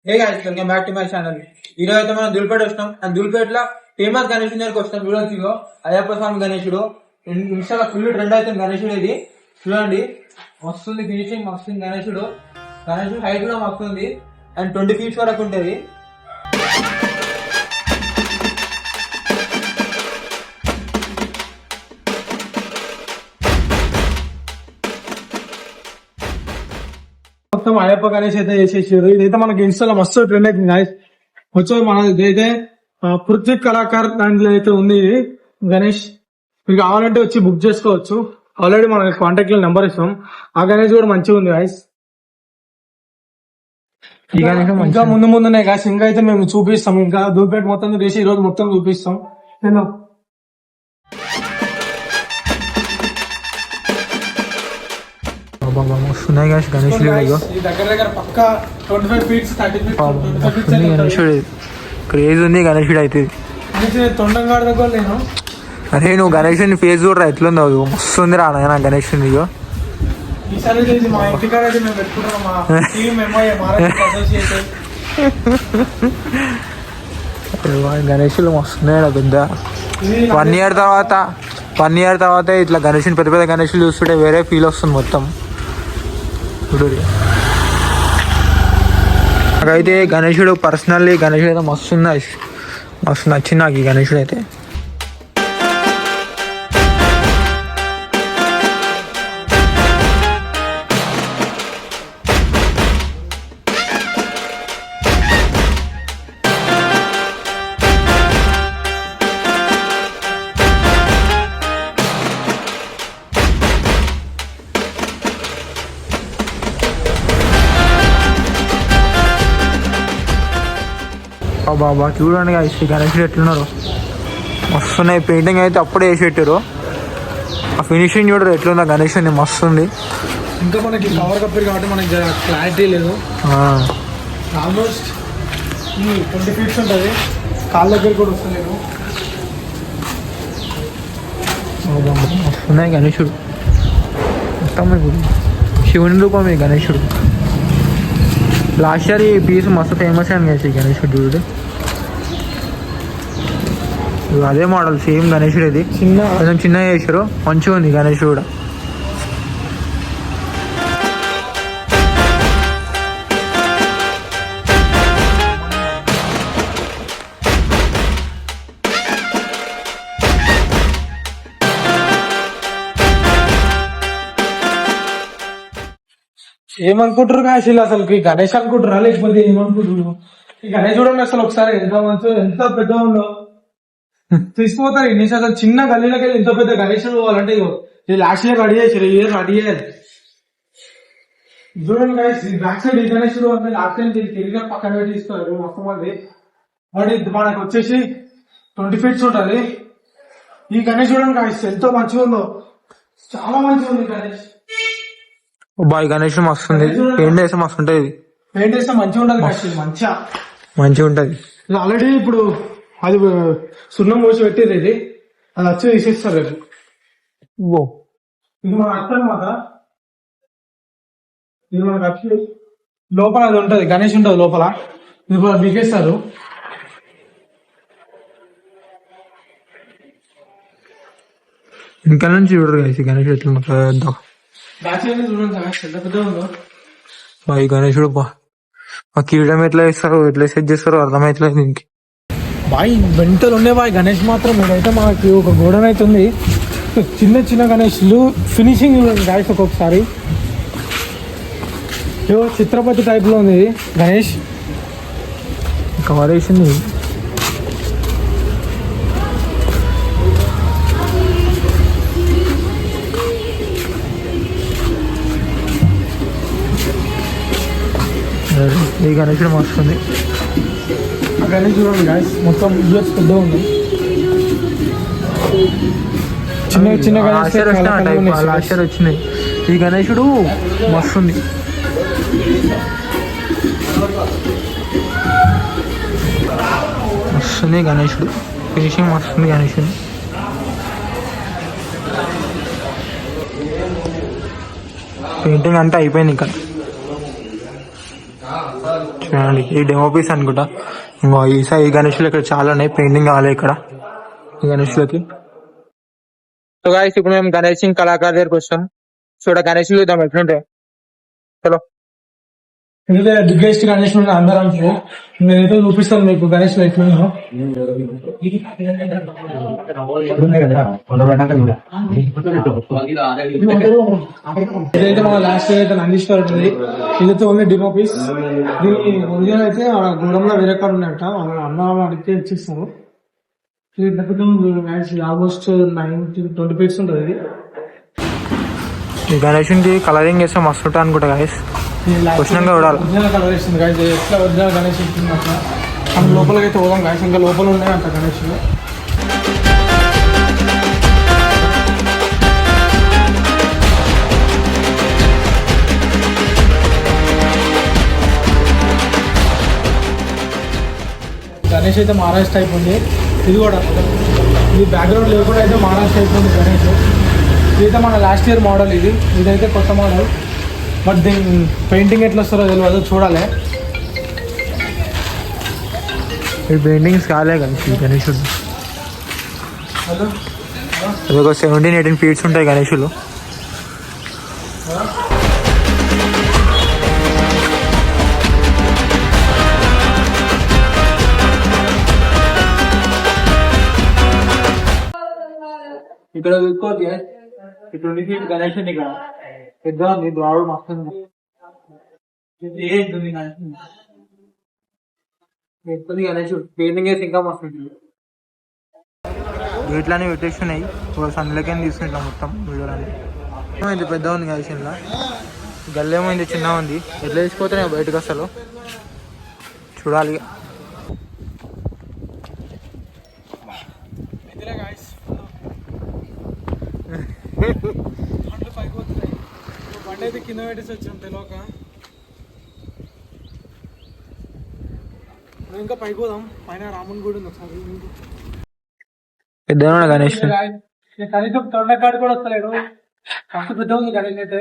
Hey guys welcome back to my channel. ఈ రోజు అయితే మనం దుల్పేట వచ్చినాం. అండ్ దుల్పేటలో ఫేమస్ గణేష్ దగ్గరికి వస్తాం. చూడొచ్చు అయ్యప్ప స్వామి గణేశుడు. ఇన్స్టాలో ఫుల్ ట్రెండ్ అవుతుంది గణేశుడు. ఇది చూడండి, వస్తుంది ఫినిషింగ్ వస్తుంది గణేశుడు. గణేశుడు హైట్ కూడా వస్తుంది అండ్ 20 feet వరకు ఉంటుంది. మొత్తం అయ్యప్ప గణేష్ అయితే చేసేసారు. ఇదైతే మనకి ఇన్స్టాలో మస్తు ట్రెండ్ అవుతుంది గాయస్. వచ్చే మన ఇదైతే పృథ్వీ కళాకార్ దాంట్లో అయితే ఉంది గణేష్. మీకు కావాలంటే వచ్చి బుక్ చేసుకోవచ్చు. ఆల్రెడీ మన కాంటాక్ట్ లో నెంబర్ ఇస్తాం. ఆ గణేష్ కూడా మంచిగా ఉంది గాయస్. ఇంకా ముందునే గాయస్. ఇంకా అయితే మేము చూపిస్తాం. ఇంకా దూపేట మొత్తం చేసి ఈ రోజు మొత్తం చూపిస్తాం. నేను వస్తున్నాయి గణేష్ దగ్గర దగ్గర పక్క 25 feet 30 feet గణేశుడు క్రేజ్ ఉంది. గణేశుడు అయితే తొండంగా దగ్గర నేను అరే నువ్వు గణేశుని ఫేస్ చూడరా ఎట్లుందో వస్తుంది రా నాయన గణేశుని. ఈసారి మా ఇంటికాడ అయితే మేము పెట్టుకుంటాం. మా టీమ్ అసోసియేషన్ గణేశులు వస్తున్నాయి పెద్ద. 1 year తర్వాత ఇట్లా గణేశుని పెద్ద పెద్ద గణేశులు చూస్తుంటే వేరే ఫీల్ వస్తుంది మొత్తం. నాకైతే గణేశుడు పర్సనల్లీ గణేశుడు అయితే మస్తు నచ్చింది నాకు ఈ గణేశుడు అయితే. బాబా చూడండి ఈ గణేశుడు ఎట్లున్నారు మస్తున్నాయి. పెయింటింగ్ అయితే అప్పుడే వేసి పెట్టారు. ఆ ఫినిషింగ్ చూడరు ఎట్లుందో గణేశుని మస్తుంది. ఇంకా మనకి కవర్ కప్పారు కాబట్టి మనకి క్లారిటీ లేదు. ఆల్మోస్ట్ 20 feet ఉంటుంది. కాళ్ళ దగ్గర కూడా వస్తలేదు. వస్తున్నాయి గణేశుడు మొత్తం శివుని రూపం ఈ గణేశుడు. లాస్ట్ ఇయర్ ఈ పీస్ మస్తు ఫేమస్ అని కలిసి గణేశుడు చూడు. అదే మోడల్ సేమ్ గణేశుడు. ఇది కొంచెం చిన్నగా చేశారు. మంచిగా ఉంది గణేశుడు కూడా. ఏమనుకుంటారు కాశీలు అసలు గణేష్ అనుకుంటారా లేకపోతే ఏమనుకుంటారు? ఈ గణేష్ చూడండి అసలు ఒకసారి ఎంత మంచి ఎంత పెద్ద ఉందో తీసిపోతారు. ఈ నుంచి అసలు చిన్న గల్లీలోకి వెళ్ళి ఇంత పెద్ద గణేష్ పోవాలంటే లాస్ట్ ఇయర్ రెడీ చేశారు. ఈ ఇయర్ రెడీ అయ్యారు. చూడండి గణేష్ బ్యాక్ సైడ్ ఈ గణేష్ లాస్ట్ టైం తిరిగి పక్కన పెట్టి తీసుకోవాలి మొత్తం. అది వాడి మనకు వచ్చేసి 20 feet ఉంటుంది. ఈ గణేష్ చూడండి గణేష్ ఎంతో మంచిగా ఉందో. చాలా మంచిగా ఉంది గణేష్. బాయ్ గణేష్ మస్తుంది. పెయింట్ వేస్తే మస్తు ఉంటుంది. పెయింట్ వేస్తే మంచిగా ఉంటుంది. మంచిగా ఉంటుంది. ఆల్రెడీ ఇప్పుడు అది సున్నం పోసి పెట్టేది. అది వచ్చి తీసేస్తారు రేపు. ఇది మన అర్థం అనమాట. ఇది మనకు వచ్చి లోపల అది ఉంటది గణేష్ ఉంటుంది లోపల. ఇది బిగేస్తారు. ఇంకా నుంచి చూడరు కలిసి గణేష్ ఎట్లా చూడండి ఎంత పెద్ద ఉందో. బాయ్ గణేశుడు ఆ కీడడం ఎట్లా వేస్తారు ఎట్లా సెట్ చేస్తారో అర్థమైతలేదు దీనికి. బాయ్ వెంటలు ఉన్నాయి బాయ్. గణేష్ మాత్రం ఇదైతే మాకు ఒక గోడన అయితే ఉంది. చిన్న చిన్న గణేష్లు ఫినిషింగ్ గాయస్. ఒక్కొక్కసారి చిత్రపతి టైప్ లో ఉంది గణేష్. కవర్ వేసింది. ఈ గణేశుడు మస్తుంది. ఆ గణేష్ చూడండి గాయస్ మొత్తం ఇయర్స్ పెద్ద ఉంది. చిన్న చిన్న లాస్ట్ ఇయర్ వచ్చినాయి. ఈ గణేశుడు మస్తుంది. మస్తుంది గణేశుడు. ఫినిషింగ్ మస్తుంది గణేశుడు. పెయింటింగ్ అంతా అయిపోయింది ఇక్కడ. చూడండి ఈ డెమో పీస్ అనుకుంటా. ఇంకో ఈ గణేషులు ఇక్కడ చాలా ఉన్నాయి, పెయింటింగ్ కావాలి ఇక్కడ ఈ గణేషులకి. సో గాయస్ ఇప్పుడు మేము గణేష్ సింగ్ కళాకారు దగ్గరికి వస్తాం. చూడ గణేషులు చూద్దాం ఎట్లుంటాయి. చలో ఇదే బిగ్గెస్ట్ గణేష్ అందరం నేనైతే చూపిస్తాను మీకు గణేష్ ఎట్లున్నాయో. ఇదైతే మన లాస్ట్ ఇయర్ అయితే నందీశ్వర్ ఉంది. ఇదైతే ఓన్లీ డిమో పీస్. దీని ఒరిజినల్ అయితే గూడెంలో వేరే కాడ ఉన్నాయట, అన్న అడిగితే ఇచ్చిస్తాము. ఆల్మోస్ట్ 20 ఫీట్స్ ఉంటుంది ఇది. ఈ గణేషునికి కలరింగ్ చేస్తే మస్తు ఉంటుంది అనుకుంటా గాయస్. వచ్చినాక చూడాలి. ఒరిజినల్ కలర్ ఇస్తుంది గాయస్, ఎట్లా ఒరిజినల్ గణేష్ ఇస్తుంది అట్లా. మనం లోపలికి అయితే పోదాం గాయస్, ఇంకా లోపల ఉన్నాయంట గణేష్. గణేష్ అయితే మహారాష్ట్ర టైప్ ఉంది. ఇది కూడా ఇది బ్యాక్గ్రౌండ్ లేకుండా అయితే మహారాష్ట్ర టైప్ ఉంది గణేష్. ఇదైతే మన లాస్ట్ ఇయర్ మోడల్. ఇదైతే కొత్త మోడల్. బట్ దీని పెయింటింగ్ ఎట్లా వస్తారో తెలియదు, చూడాలి. ఈ పెయింటింగ్స్ కాలే గణేష్ గణేషుడు. అది ఒక 17-18 ఫీట్స్ ఉంటాయి గణేషులు. ఇక్కడ చూసుకోవచ్చు 20 ఫీట్ గణేష్ ఇక్కడ పెద్ద ఉంది, ద్వారుడు మస్తు ఉంది. గణేష్ పెయింటింగ్ అయితే ఇంకా మస్తు ఉంటుంది. గేట్లన్నీ పెట్టేస్తున్నాయి, ఒక సన్లకే తీసుకుంటాం మొత్తం వీడియోలని. ఇంత పెద్ద ఉంది గణేష్ ఇలా, గల్లేమో ఇంత చిన్న ఉంది. ఎట్లా తీసిపోతే నేను బయటకు అసలు చూడాలి. బండి అయితే కింద పెట్టేసి వచ్చాం తెలియక. ఇంకా పైకి పోదాం, పైన రాముని గుడి ఉంది ఒకసారి. పెద్ద గణేష్ కనీసం తొండకాడు కూడా వస్తలేడు, అంత పెద్ద ఉంది గణేష్ అయితే.